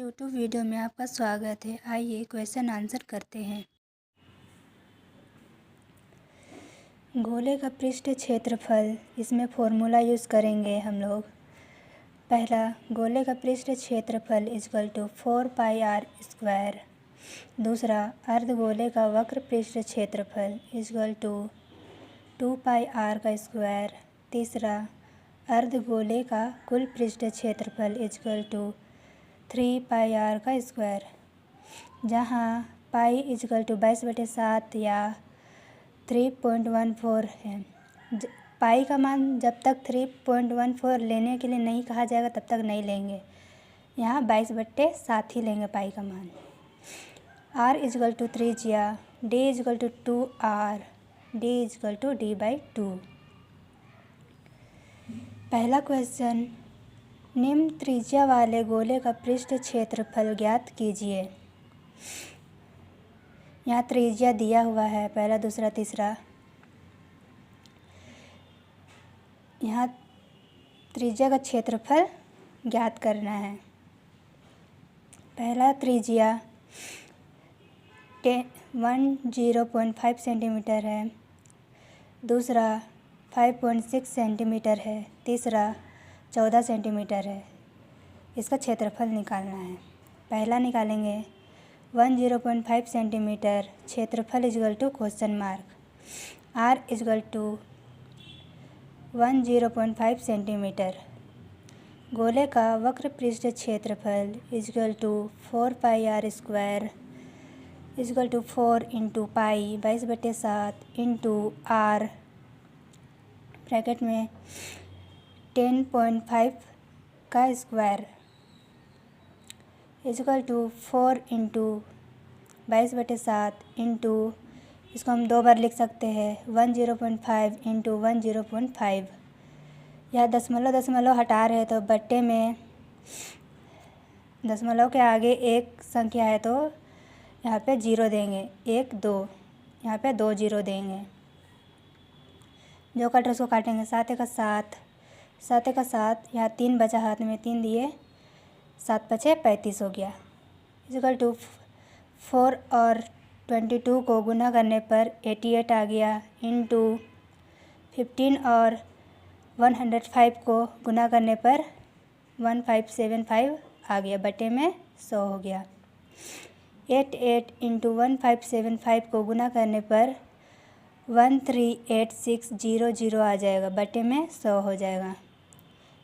YouTube video में आपका स्वागत है। आइए क्वेश्चन आंसर करते हैं। गोले का पृष्ठ क्षेत्रफल, इसमें फॉर्मूला यूज़ करेंगे हम लोग। पहला, गोले का पृष्ठ क्षेत्रफल इक्वल टू 4πr²। दूसरा, अर्धगोले का वक्र पृष्ठ क्षेत्रफल इक्वल टू 2πr²। तीसरा, अर्धगोले का कुल पृष्ठ क्षेत्रफल इक्वल टू 3πr², जहाँ पाई इक्वल टू 22/7 या 3.14 है। पाई का मान जब तक 3.14 लेने के लिए नहीं कहा जाएगा तब तक नहीं लेंगे। यहाँ 22/7 ही लेंगे पाई का मान। r इक्वल टू त्रिज्या, d equal to 2r, d equal to d/2। पहला क्वेश्चन, निम्न त्रिज्या वाले गोले का पृष्ठ क्षेत्रफल ज्ञात कीजिए। यहाँ त्रिज्या दिया हुआ है, पहला, दूसरा, तीसरा। यहाँ त्रिज्या का क्षेत्रफल ज्ञात करना है। पहला त्रिज्या 10.5 सेंटीमीटर है, दूसरा 5.6 सेंटीमीटर है, तीसरा 14 सेंटीमीटर है। इसका क्षेत्रफल निकालना है। पहला निकालेंगे 10.5 सेंटीमीटर, क्षेत्रफल equal to question mark, r equal to 10.5 centimetre. गोले का वक्र पृष्ठ क्षेत्रफल equal to 4πr² equal to 4 into pi 22/7 into r bracket में 10.5 का square equal to 4 into 22/7 into, इसको हम दो बार लिख सकते हैं, 10.5 इंटू 10.5। यह दशमलव हटा रहे तो बट्टे में दशमलव के आगे एक संख्या है तो यहाँ पे 0 देंगे, 1 2, यहाँ पे 2 0 देंगे। जो कट उसको काटेंगे, 7 का 7, 7 का 7, यहाँ 3 बचा, हाथ में 3 दिए, 7 पचे 35 हो गया। इक्वल टू 4 और 22 को गुना करने पर 88 आ गया, इंटू 15 और 105 को गुना करने पर 1575 आ गया, बटे में 100 हो गया। 88 इंटू 1575 को गुना करने पर 138600 आ जाएगा, बटे में 100 हो जाएगा।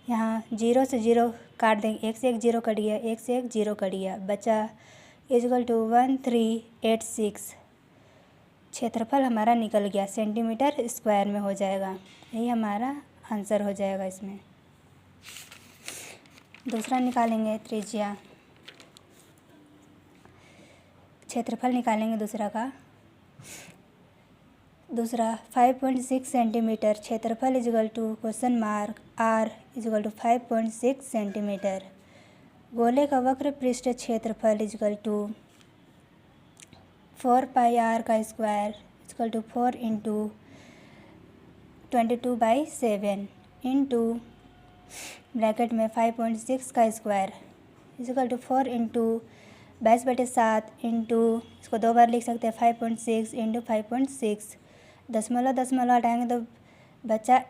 यहाँ 0 से 0 काट देंगे, 1 से 1 0 कट गया, 1 से 1 0 कट गया, बचा इक्वल टू 1386। क्षेत्रफल हमारा निकल गया, सेंटीमीटर स्क्वायर में हो जाएगा। यही हमारा आंसर हो जाएगा इसमें। दूसरा निकालेंगे त्रिज्या, क्षेत्रफल निकालेंगे दूसरा का। दूसरा 5.6 सेंटीमीटर, क्षेत्रफल equal to question mark, r equal to 5.6 centimetre. गोले का वक्र पृष्ठ क्षेत्रफल equal to 4πr² equal to 4 into 22/7 into bracket में 5.6 का square equal to 4 into 22/7 into, इसको दो बार लिख सकते हैं, 5.6 इंटू 5.6। दशमलव हटाएंगे तो बच्चा,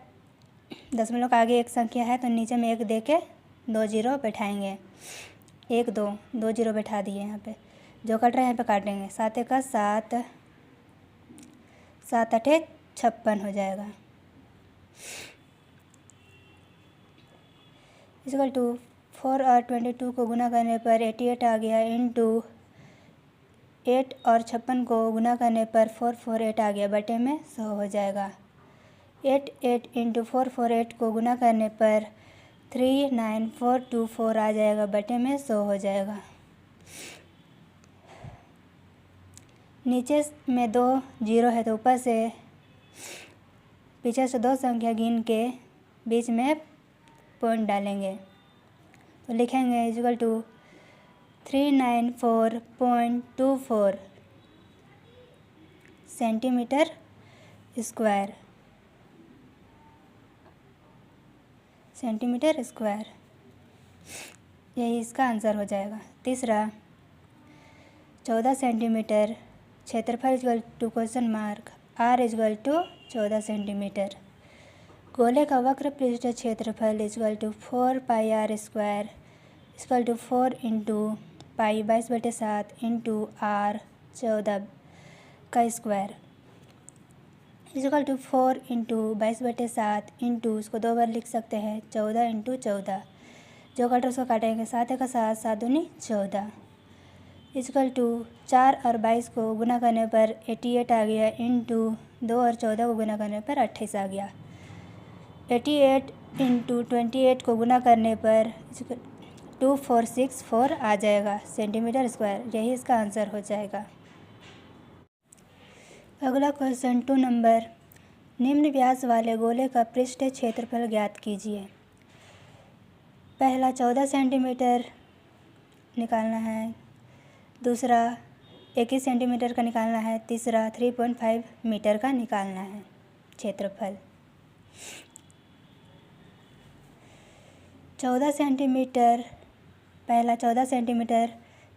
दशमलव का आगे एक संख्या है तो नीचे में 1 दे के 2 0 बैठाएंगे, 1 2 2 0 बैठा दिए। यहाँ पे जो कट रहा है यहाँ पे काटेंगे, 7 का 7, 7 8 56 हो जाएगा। इक्वल टू 4 और 22 को गुना करने पर 88 आ गया, इंटू 8 और 56 को गुना करने पर 448 आ गया, बटे में 100 हो जाएगा। 8 इंटू 448 को गुना करने पर 39424 आ जाएगा, बटे में 100 हो जाएगा। नीचे में 2 0 है तो ऊपर से पीछे से 2 संख्या गिन के बीच में पॉइंट डालेंगे तो लिखेंगे इक्वल टू 394.24 सेंटीमीटर स्क्वायर। यही इसका आंसर हो जाएगा। तीसरा 14 सेंटीमीटर क्षेत्रफल equal to question mark r equal to 14 centimetre. गोले का वक्र पृष्ठ क्षेत्रफल equal to 4 pi r square equal to 4 into pi 22/7 into r 14 का square equal to 4 into 22/7 into इसको 2 बार लिख सकते हैं 14 इंटू 14। जो कटर उसको काटेंगे 7 का 7 7 दूनी 14 इक्वल टू 4 और 22 को गुना करने पर 88 आ गया इंटू 2 और 14 को गुना करने पर 28 आ गया। 88 इंटू 28 को गुना करने पर 2464 आ जाएगा सेंटीमीटर स्क्वायर। यही इसका आंसर हो जाएगा। अगला क्वेश्चन 2 नंबर, निम्न व्यास वाले गोले का पृष्ठ क्षेत्रफल ज्ञात कीजिए। पहला 14 सेंटीमीटर निकालना है, दूसरा 21 सेंटीमीटर का निकालना है, तीसरा 3.5 मीटर का निकालना है क्षेत्रफल। 14 सेंटीमीटर, पहला 14 सेंटीमीटर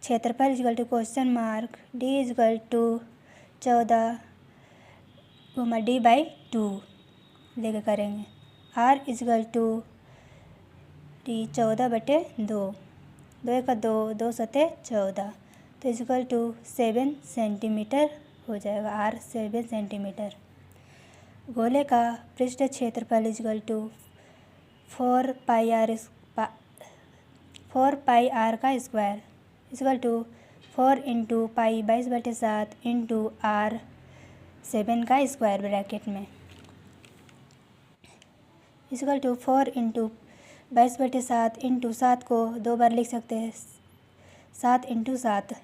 क्षेत्रफल equal to question mark d equal to 14 d/2 लेके करेंगे। r इक्वल टू d 14/2, 2 का 2, 2 सते 14, तो इक्वल टू 7 सेंटीमीटर हो जाएगा। r 7 centimetre. गोले का पृष्ठ क्षेत्रफल इक्वल टू 4 पाई r का square equal to 4 into pi 22/7 into r 7 का स्क्वायर ब्रैकेट में इक्वल टू 4 इंटू 22/7 इंटू 7 को 2 बार लिख सकते हैं 7 इंटू 7,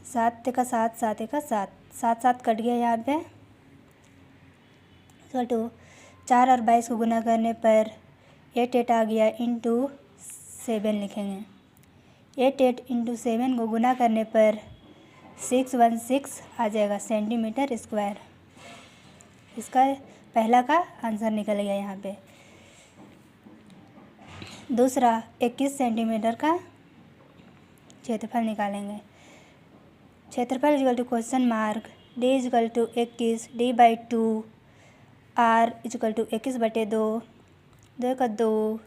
7 का 7, 7 का 7, 7 7 कट गया यहाँ पे इक्वल टू 4 और 22 को गुना करने पर 8 आ गया इंटू 7 लिखेंगे। 8 इंटू 7 को गुना करने पर 616 आ जाएगा सेंटीमीटर स्क्वायर। इसका पहला का आंसर निकल गया यहाँ पे। दूसरा 21 सेंटीमीटर का क्षेत्रफल निकालेंगे। क्षेत्रफल equal to question mark d equal to 21 d/2 r equal to 21/2, 2 का 2,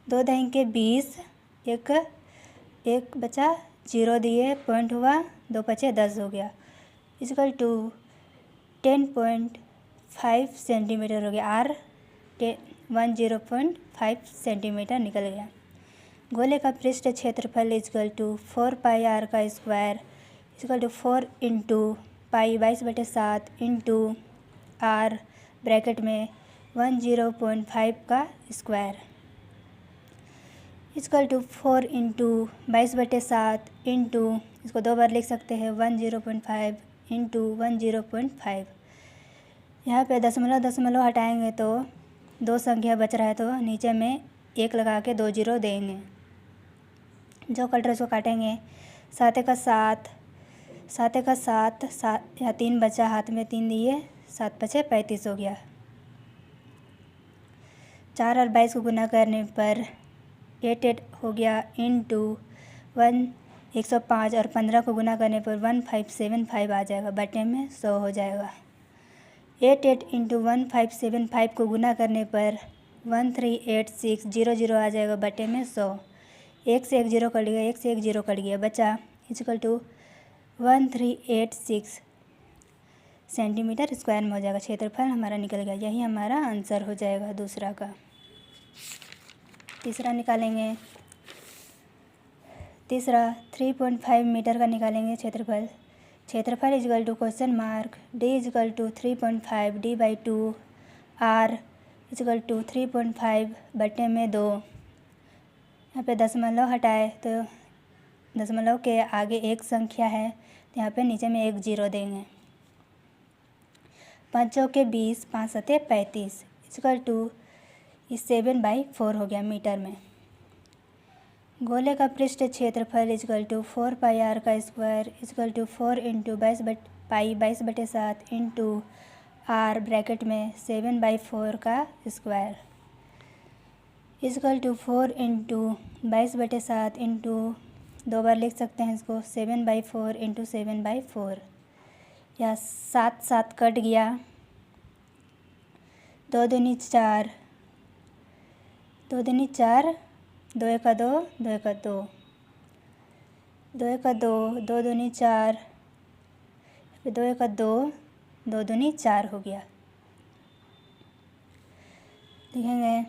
2 देंगे 20, एक बचा 0 दिए, पॉइंट हुआ, 2 बचे 10 हो गया इक्वल टू 10.5 सेंटीमीटर हो गया। r 10.5 सेंटीमीटर निकल गया। गोले का पृष्ठ क्षेत्रफल इक्वल टू 4 पाई r का square equal to 4 into pi 22/7 into r bracket में 10.5 का square equal to 4 into 22/7 into इसको 2 बार लिख सकते हैं 10.5 इंटू 10.5। यहाँ पे दशमलव हटाएंगे तो 2 संख्या बच रहा है तो नीचे में 1 लगा के 2 0 देंगे। जो कटर इसको काटेंगे 7 का 7, 7 का 7, 7 यहाँ 3 बचा, हाथ में 3 दिए, 7 बचे 35 हो गया। 4 और 22 को गुना करने पर 8 हो गया इंटू 105 और 15 को गुना करने पर 1575 आ जाएगा, बटे में 100 हो जाएगा। 8 इंटू 1575 को गुना करने पर 138600 आ जाएगा, बटे में 100। 1 से 1 0 कट गया, 1 से 1 0 कट गया, बचा इक्वल टू 1386 सेंटीमीटर स्क्वायर में हो जाएगा। क्षेत्रफल हमारा निकल गया। यही हमारा आंसर हो जाएगा दूसरा का। तीसरा निकालेंगे। तीसरा 3.5 मीटर का निकालेंगे क्षेत्रफल। क्षेत्रफल equal to question mark d equal to 3.5 d/2 r equal to 3.5 बटे में 2। यहाँ पे दशमलव हटाए तो दशमलव के आगे एक संख्या है तो यहाँ पे नीचे में 1 0 देंगे। 5 चौके 20, 5 सते 35 इक्वल टू 7/4 हो गया मीटर में। गोले का पृष्ठ क्षेत्रफल इक्वल टू 4 पाई r का square equal to 4 into 22/7 into r bracket में 7/4 का square equal to 4 into 22/7 into 2 बार लिख सकते हैं इसको 7/4 इंटू 7/4। या 7 7 कट गया, 2 दूनी 4, 2 दूनी 4, 2 एका 2, 2 एका 2, 2 एका 2, 2 दूनी 4, 2 एका 2, 2 दूनी 4 हो गया। लिखेंगे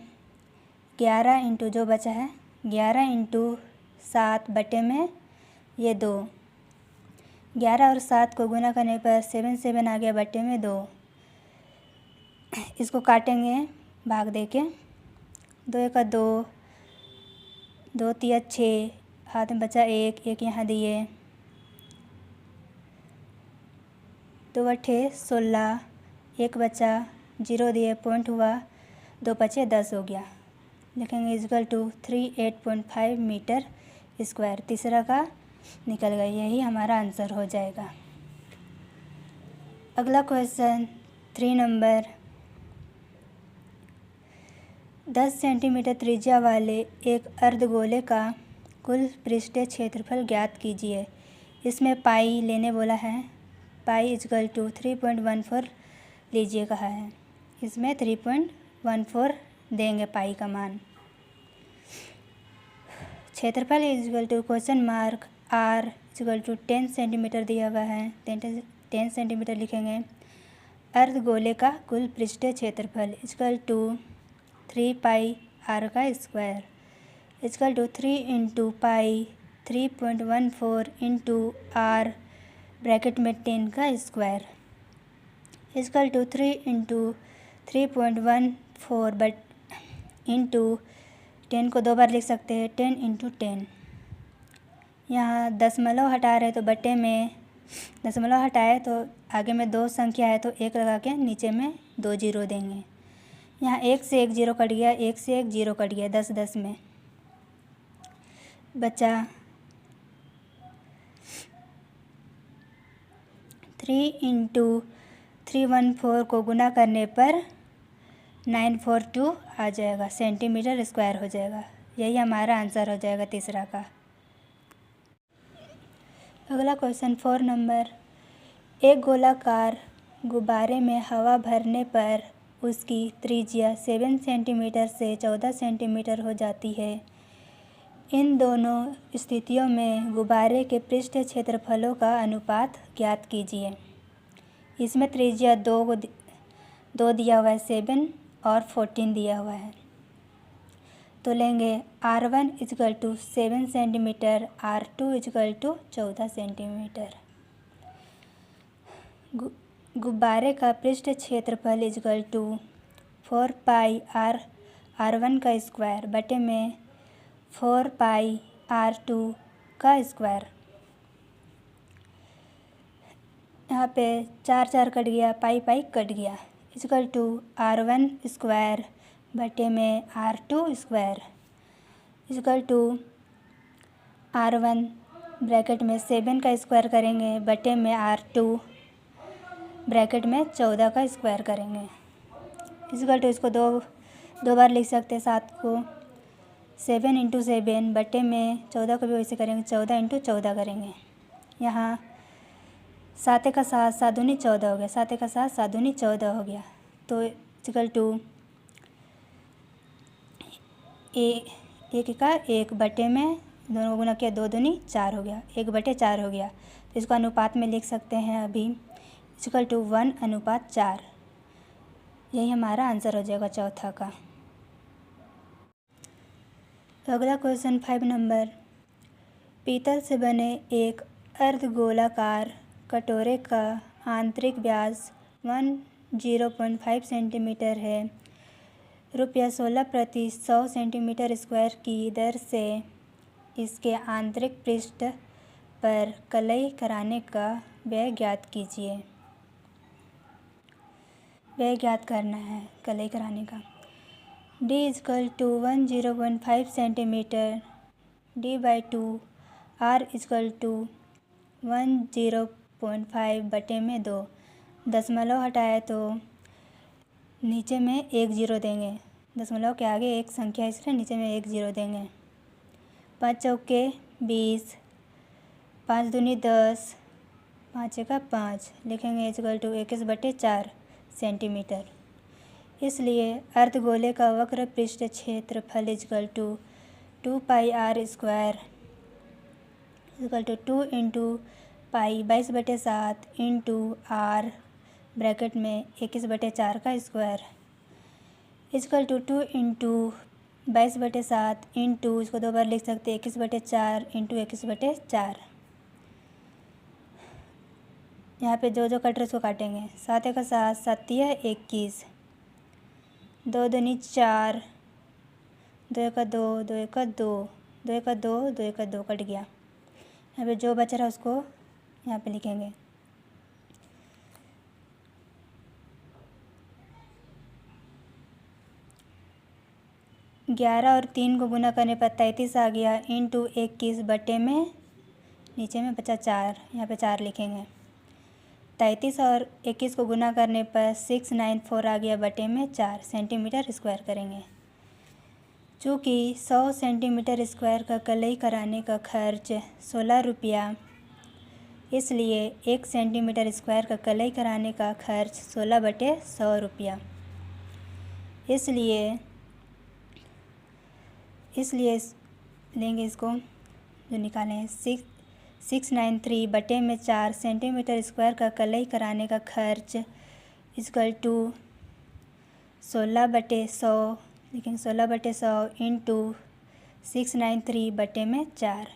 11 इंटू जो बचा है 11 इंटू 7 बटे में ये 2, 11 और 7 को गुना करने पर 7 7 आ गया बटे में 2। इसको काटेंगे भाग दे के, 2 एका 2, 2 तिया 6, हाथ में बचा 1, 1 यहाँ दिए, 2 अट्ठे 16, 1 बचा 0 दिए, पॉइंट हुआ, 2 पचे 10 हो गया। लिखेंगे इजकल टू 38.5 मीटर स्क्वायर। तीसरा का निकल गया, यही हमारा आंसर हो जाएगा। अगला क्वेश्चन 3 नंबर, 10 सेंटीमीटर त्रिज्या वाले एक अर्धगोले का कुल पृष्ठीय क्षेत्रफल ज्ञात कीजिए। इसमें पाई लेने बोला है, पाई इजकल टू 3.14 लीजिए कहा है। इसमें 3.14 देंगे पाई का मान। क्षेत्रफल equal to question mark R equal to 10 centimetre दिया हुआ है, 10 सेंटीमीटर लिखेंगे। अर्धगोले का कुल पृष्ठीय क्षेत्रफल इजकल टू 3 पाई आर का square equal to 3 into pi 3.14 into R bracket में 10 का स्क्वायर इजकल टू 3 इंटू 3.14 बट इंटू 10 को 2 बार लिख सकते हैं, 10 इंटू 10। यहाँ दशमलव हटा रहे तो बटे में दशमलव हटाए तो आगे में 2 संख्या है तो 1 लगा के नीचे में 2 जीरो देंगे। यहाँ 1 से 1 जीरो कट गया, 1 से 1 जीरो कट गया, 10 10 में बचा 3 इंटू 314 को गुना करने पर 942 आ जाएगा, सेंटीमीटर स्क्वायर हो जाएगा। यही हमारा आंसर हो जाएगा तीसरा का। अगला क्वेश्चन 4 नंबर, एक गोलाकार गुब्बारे में हवा भरने पर उसकी त्रिज्या 7 सेंटीमीटर से 14 सेंटीमीटर हो जाती है। इन दोनों स्थितियों में गुब्बारे के पृष्ठ क्षेत्रफलों का अनुपात ज्ञात कीजिए। इसमें त्रिज्या 2 दिया हुआ है, 7 और 14 दिया हुआ है। तो लेंगे R1 equal to 7 centimetre, R2 equal to 14 centimetre. गुब्बारे का पृष्ठ क्षेत्रफल इजकल टू 4 पाई R1 का स्क्वायर बटे में 4 पाई R2 का स्क्वायर। यहाँ पे 4 4 कट गया, पाई पाई कट गया, इजकल टू R1 स्क्वायर बटे में R2 square equal to R1 bracket में 7 का स्क्वायर करेंगे बटे में R2 ब्रैकेट में 14 का स्क्वायर करेंगे इजकल टू इसको दो बार लिख सकते हैं, 7 को 7 इंटू 7 बटे में 14 को भी वैसे करेंगे, 14 इंटू 14 करेंगे। यहाँ 7 का 7, 7 दूनी 14 हो गया, 7 का 7, 7 दूनी 14 हो गया। तो इक्वल टू 1 का 1 बटे में दोनों को गुना किया, 2 दूनी 4 हो गया, 1 बटे 4 हो गया। तो इसको अनुपात में लिख सकते हैं अभी इक्वल टू 1:4। यही हमारा आंसर हो जाएगा चौथा का। अगला क्वेश्चन 5 नंबर, पीतल से बने एक अर्धगोलाकार कटोरे का आंतरिक व्यास 10.5 सेंटीमीटर है। रुपया 16 प्रति 100 सेंटीमीटर स्क्वायर की दर से इसके आंतरिक पृष्ठ पर कलई कराने का व्यय ज्ञात कीजिए। व्यय ज्ञात करना है कलई कराने का। D equal to 10.5 centimetre D/2 R equal to 10.5 बटे में 2। दशमलव हटाए तो नीचे में 1 जीरो देंगे, दशमलव के आगे एक संख्या इसलिए नीचे में एक जीरो देंगे। 5 चौके 20, 5 दूनी 10, 5 एका 5 लिखेंगे इक्वल टू 21/4 सेंटीमीटर। इसलिए अर्धगोले का वक्र पृष्ठ क्षेत्रफल equal to 2πr² equal to 2 into pi 22/7 into r bracket में 21/4 का square equal to 2 into 22/7 into इसको दो बार लिख सकते 21/4 इंटू 21/4। यहाँ पे जो कटर उसको काटेंगे। 7 का 7, 7 21, 2 दूनी 4, 2 का 2, 2 का 2, 2 का 2, 2 का 2 कट गया। यहाँ पे जो बच रहा है उसको यहाँ पे लिखेंगे। ग्यारह और 3 को गुना करने पर 33 आ गया इंटू 21 बटे में नीचे में बचा 4, यहाँ पे 4 लिखेंगे। 33 और 21 को गुना करने पर 694 आ गया बटे में 4 सेंटीमीटर स्क्वायर करेंगे। चूँकि 100 सेंटीमीटर स्क्वायर का कलई कराने का खर्च 16 रुपया, इसलिए 1 सेंटीमीटर स्क्वायर का कलई कराने का खर्च 16/100 रुपया। इसलिए लेंगे इसको जो निकालें 693 बटे में 4 सेंटीमीटर स्क्वायर का कलई कराने का खर्च इक्वल टू 16/100 लेकिन 16/100 इंटू 693 बटे में 4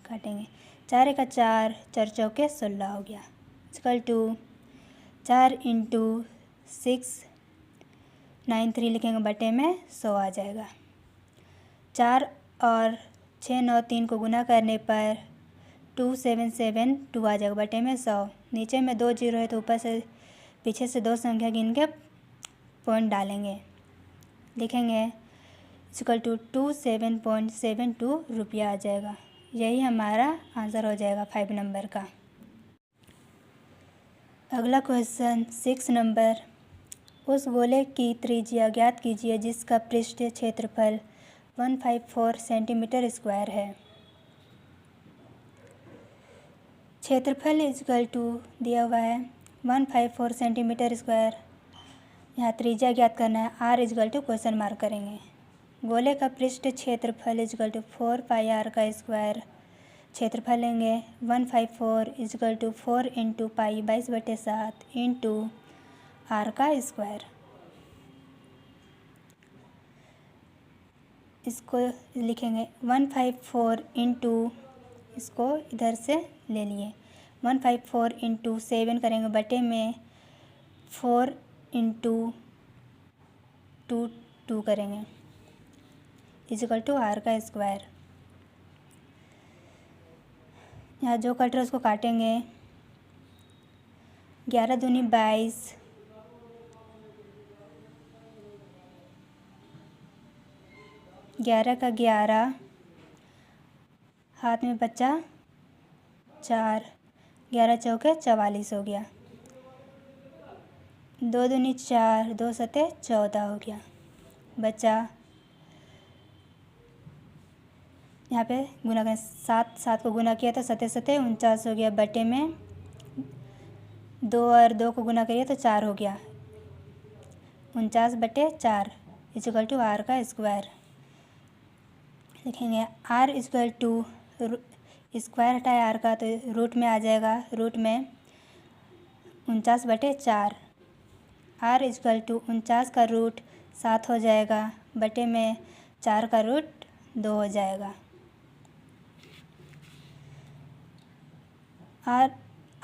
काटेंगे। 4 का 4, 4 चौके 16 हो गया इक्वल टू 4 इंटू 693 लिखेंगे बटे में 100 आ जाएगा। 4 और 6 9 3 को गुना करने पर 2772 आ जाएगा बटे में 100। नीचे में 2 जीरो है तो ऊपर से पीछे से 2 संख्या गिन के पॉइंट डालेंगे, लिखेंगे इक्वल टू 27.72 रुपया आ जाएगा। यही हमारा आंसर हो जाएगा 5 नंबर का। अगला क्वेश्चन 6 नंबर, उस गोले की त्रिज्या ज्ञात कीजिए जिसका पृष्ठ क्षेत्रफल 154 सेंटीमीटर स्क्वायर है। क्षेत्रफल इक्वल टू दिया हुआ है 154 सेंटीमीटर स्क्वायर। यहाँ त्रिज्या ज्ञात करना है। r equal to question mark करेंगे। गोले का पृष्ठ क्षेत्रफल इक्वल टू 4πr का स्क्वायर। क्षेत्रफल लेंगे 154 equal to 4 into pi 22/7 into r का स्क्वायर। इसको लिखेंगे 154 इंटू इसको इधर से ले लिए 154 इंटू 7 करेंगे बटे में 4 इंटू 2 करेंगे इक्वल टू r का स्क्वायर। यहाँ जो कट रहा है उसको काटेंगे। 11 दूनी 22, 11 का 11, हाथ में बचा 4, 11 चौके 44 हो गया। 2 दूनी 4, 2 सते 14 हो गया। बचा यहाँ पे गुना करें 7 को गुना किया तो 7 सते 49 हो गया बटे में 2 और 2 को गुना करिए तो 4 हो गया 49/4 इक्वल टू r का स्क्वायर। लिखेंगे r इक्वल टू स्क्वायर हटाए r का तो रूट में आ जाएगा, रूट में 49/4। r इक्वल टू 49 का रूट 7 हो जाएगा बटे में 4 का रूट 2 हो जाएगा।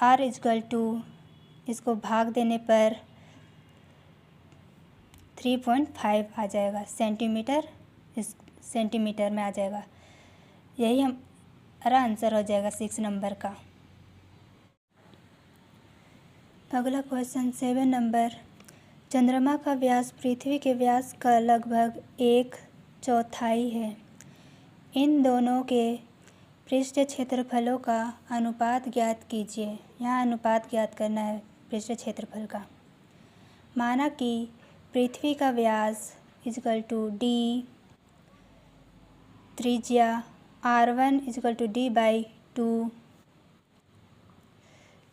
r इक्वल टू इसको भाग देने पर 3.5 आ जाएगा सेंटीमीटर में आ जाएगा। यही हमारा आंसर हो जाएगा 6 नंबर का। अगला क्वेश्चन 7 नंबर, चंद्रमा का व्यास पृथ्वी के व्यास का लगभग 1/4 है। इन दोनों के पृष्ठ क्षेत्रफलों का अनुपात ज्ञात कीजिए। यहाँ अनुपात ज्ञात करना है पृष्ठ क्षेत्रफल का। माना कि पृथ्वी का व्यास इजकल टू डी, त्रिज्या R1 इजकल टू D/2,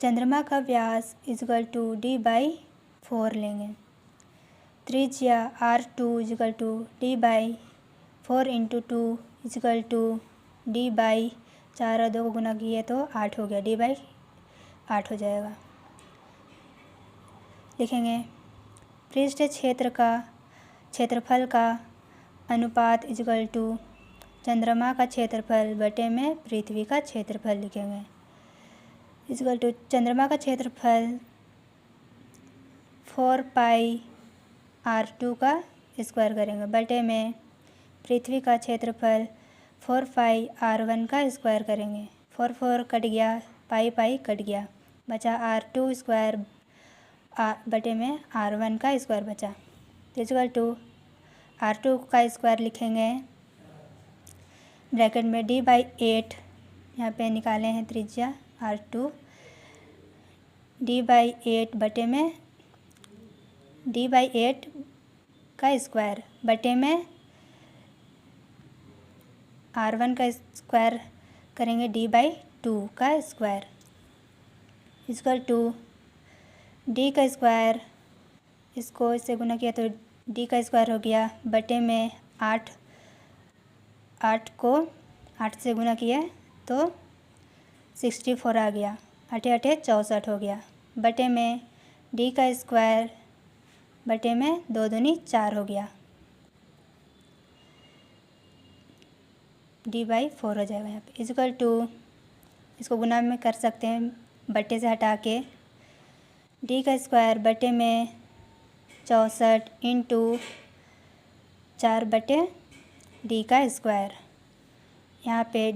चंद्रमा का व्यास इजकल टू D/4 लेंगे। त्रिज्या R2 equal to D/4 into 2 equal to D/4 और 2 को गुना किए तो 8 हो गया, D/8 हो जाएगा। लिखेंगे पृष्ठ क्षेत्रफल का अनुपात इजकल टू चंद्रमा का क्षेत्रफल बटे में पृथ्वी का क्षेत्रफल लिखेंगे। इजकल टू चंद्रमा का क्षेत्रफल 4πr2 का स्क्वायर करेंगे बटे में पृथ्वी का क्षेत्रफल 4πr1 का स्क्वायर करेंगे। 4 कट गया, पाई कट गया, बचा R2 स्क्वायर बटे में R1 का स्क्वायर बचा। तो इजकल टू R2 का स्क्वायर लिखेंगे ब्रैकेट में D/8, यहाँ पे निकाले हैं त्रिज्या R2, D/8 बटे में D/8 का स्क्वायर बटे में R1 का स्क्वायर करेंगे D/2 का स्क्वायर इजकल टू D का स्क्वायर, इसको इससे गुना किया तो D का स्क्वायर हो गया बटे में 8 को 8 से गुना किया तो 64 आ गया, 8 8 64 हो गया बटे में D का स्क्वायर बटे में 2 दूनी 4 हो गया, D/4 हो जाएगा यहाँ पे। इजकल टू इसको गुना में कर सकते हैं बटे से हटा के, D का स्क्वायर बटे में 64 इंटू 4 बटे D का स्क्वायर। यहाँ पे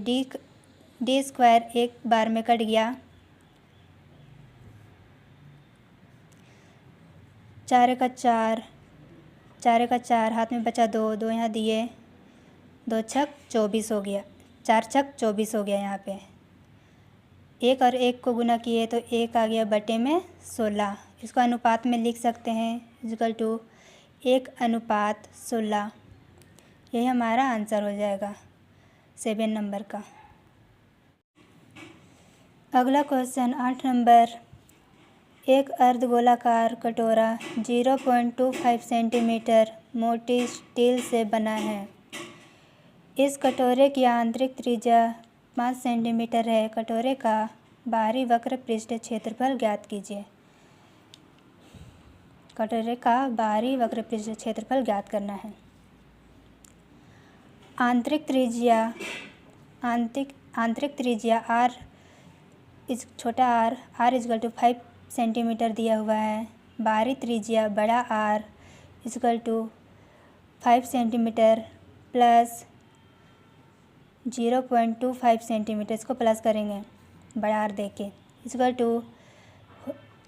D स्क्वायर एक बार में कट गया, 4 का 4 हाथ में बचा 2 यहाँ दिए, 2 छक 24 हो गया, 4 छक 24 हो गया। यहाँ पे 1 और 1 को गुना किए तो 1 आ गया बटे में 16, इसको अनुपात में लिख सकते हैं इजकल टू 1:16। यही हमारा आंसर हो जाएगा 7 नंबर का। अगला क्वेश्चन 8 नंबर, एक अर्धगोलाकार कटोरा 0.25 सेंटीमीटर मोटी स्टील से बना है। इस कटोरे की आंतरिक त्रिज्या 5 सेंटीमीटर है। कटोरे का बाहरी वक्र पृष्ठ क्षेत्रफल ज्ञात कीजिए। कटोरे का बाहरी वक्र पृष्ठ क्षेत्रफल ज्ञात करना है। आंतरिक त्रिज्या r छोटा r इजकल टू 5 सेंटीमीटर दिया हुआ है। बाहरी त्रिज्या बड़ा R equal to 5 centimetre plus 0.25 centimetre, इसको प्लस करेंगे बड़ा R देके, इजकल टू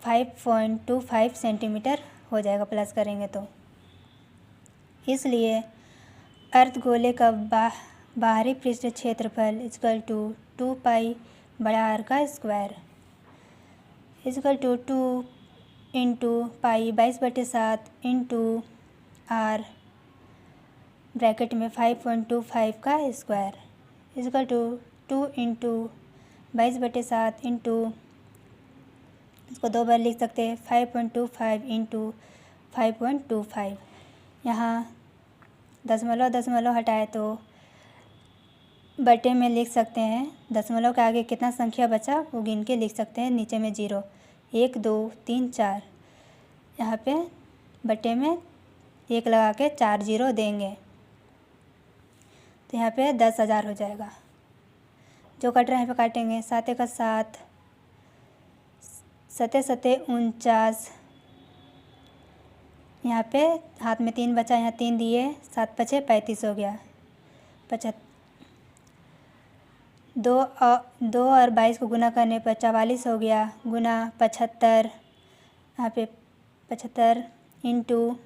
5.25 सेंटीमीटर हो जाएगा प्लस करेंगे तो। इसलिए अर्धगोले का बाहरी पृष्ठ क्षेत्रफल इजकल टू 2 पाई बड़ा R का square equal to 2 into pi 22/7 into R bracket में 5.25 का square equal to 2 into 22/7 into, इसको 2 बार लिख सकते हैं 5.25 इंटू 5.25। यहाँ दशमलव हटाए तो बटे में लिख सकते हैं। दशमलव के आगे कितना संख्या बचा वो गिन के लिख सकते हैं, नीचे में 0 1 2 3 4, यहाँ पे बटे में 1 लगा के 4 0 देंगे तो यहाँ पे 10,000 हो जाएगा। जो कट रहे हैं पे काटेंगे, 7 का 7, 7 7 49, यहाँ पे हाथ में 3 बचा, यहाँ 3 दिए, 7 5 35 हो गया। 2 और 22 को गुना करने पर 44 हो गया, गुना 75, यहाँ पे 75 इंटू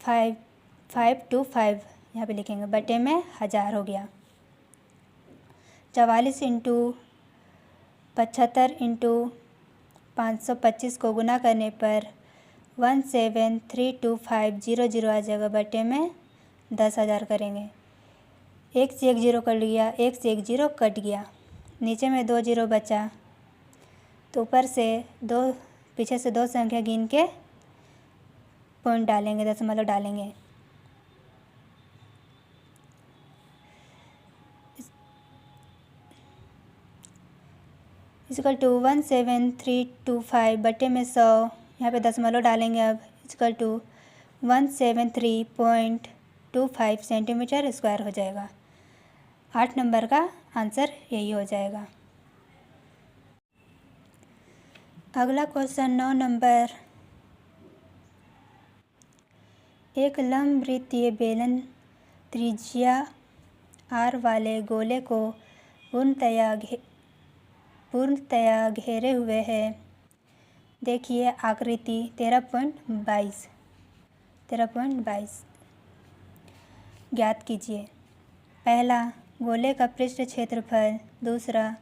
525 यहाँ पे लिखेंगे बटे में 1000 हो गया। 44 इंटू 75 इंटू 525 को गुना करने पर 173250 आ जाएगा, बटे में 10,000 करेंगे। एक से एक जीरो कट गया, एक से एक जीरो कट गया, नीचे में 2 जीरो बचा, तो ऊपर से पीछे से 2 संख्या गिन के पॉइंट डालेंगे, दशमलव डालेंगे। इक्वल टू 17325 बटे में 100, यहाँ पे दशमलव डालेंगे अब, इक्वल टू 173.25 सेंटीमीटर स्क्वायर हो जाएगा। 8 नंबर का आंसर यही हो जाएगा। अगला क्वेश्चन 9 नंबर। एक लंबवृत्तीय बेलन त्रिज्या r वाले गोले को पूर्णतया घेरे हुए है। देखिए आकृति 13.22 ज्ञात कीजिए। पहला, गोले का पृष्ठ क्षेत्रफल, दूसरा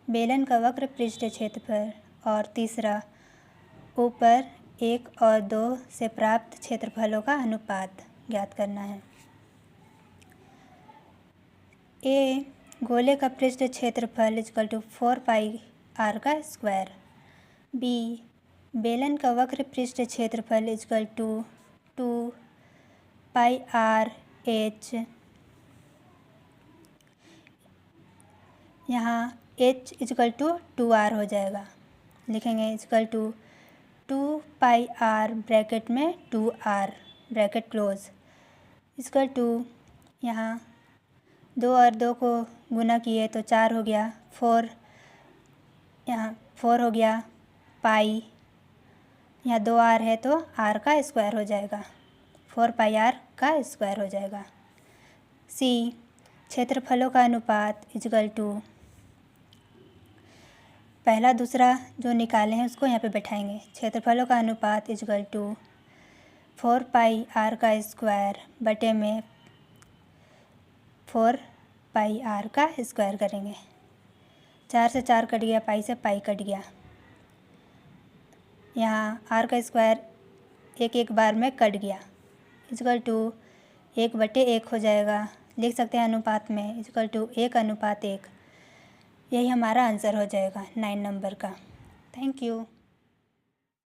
बेलन का वक्र पृष्ठ क्षेत्रफल, और तीसरा ऊपर 1 और 2 से प्राप्त क्षेत्रफलों का अनुपात ज्ञात करना है। ए, गोले का पृष्ठ क्षेत्रफल इक्वल टू 4 पाई r का स्क्वायर। बी, बेलन का वक्र पृष्ठ क्षेत्रफल equal to 2 pi r h, यहाँ h इक्वल टू 2r हो जाएगा, लिखेंगे equal to 2 pi r bracket में 2r bracket close, equal to यहाँ 2 और 2 को गुना किए तो 4 हो गया, 4 यहाँ 4 हो गया, पाई यहाँ 2r है तो r का स्क्वायर हो जाएगा, 4 पाई r का स्क्वायर हो जाएगा। सी, क्षेत्रफलों का अनुपात इक्वल टू, पहला दूसरा जो निकाले हैं उसको यहाँ पे बैठाएंगे। क्षेत्रफलों का अनुपात इक्वल टू 4 पाई r का स्क्वायर बटे में 4 पाई r का स्क्वायर करेंगे। 4 से 4 कट गया, पाई से पाई कट गया, यहाँ r का स्क्वायर एक एक बार में कट गया, इक्वल टू 1 बटे 1 हो जाएगा, लिख सकते हैं अनुपात में इक्वल टू 1:1। यही हमारा आंसर हो जाएगा 9 नंबर का। Thank you.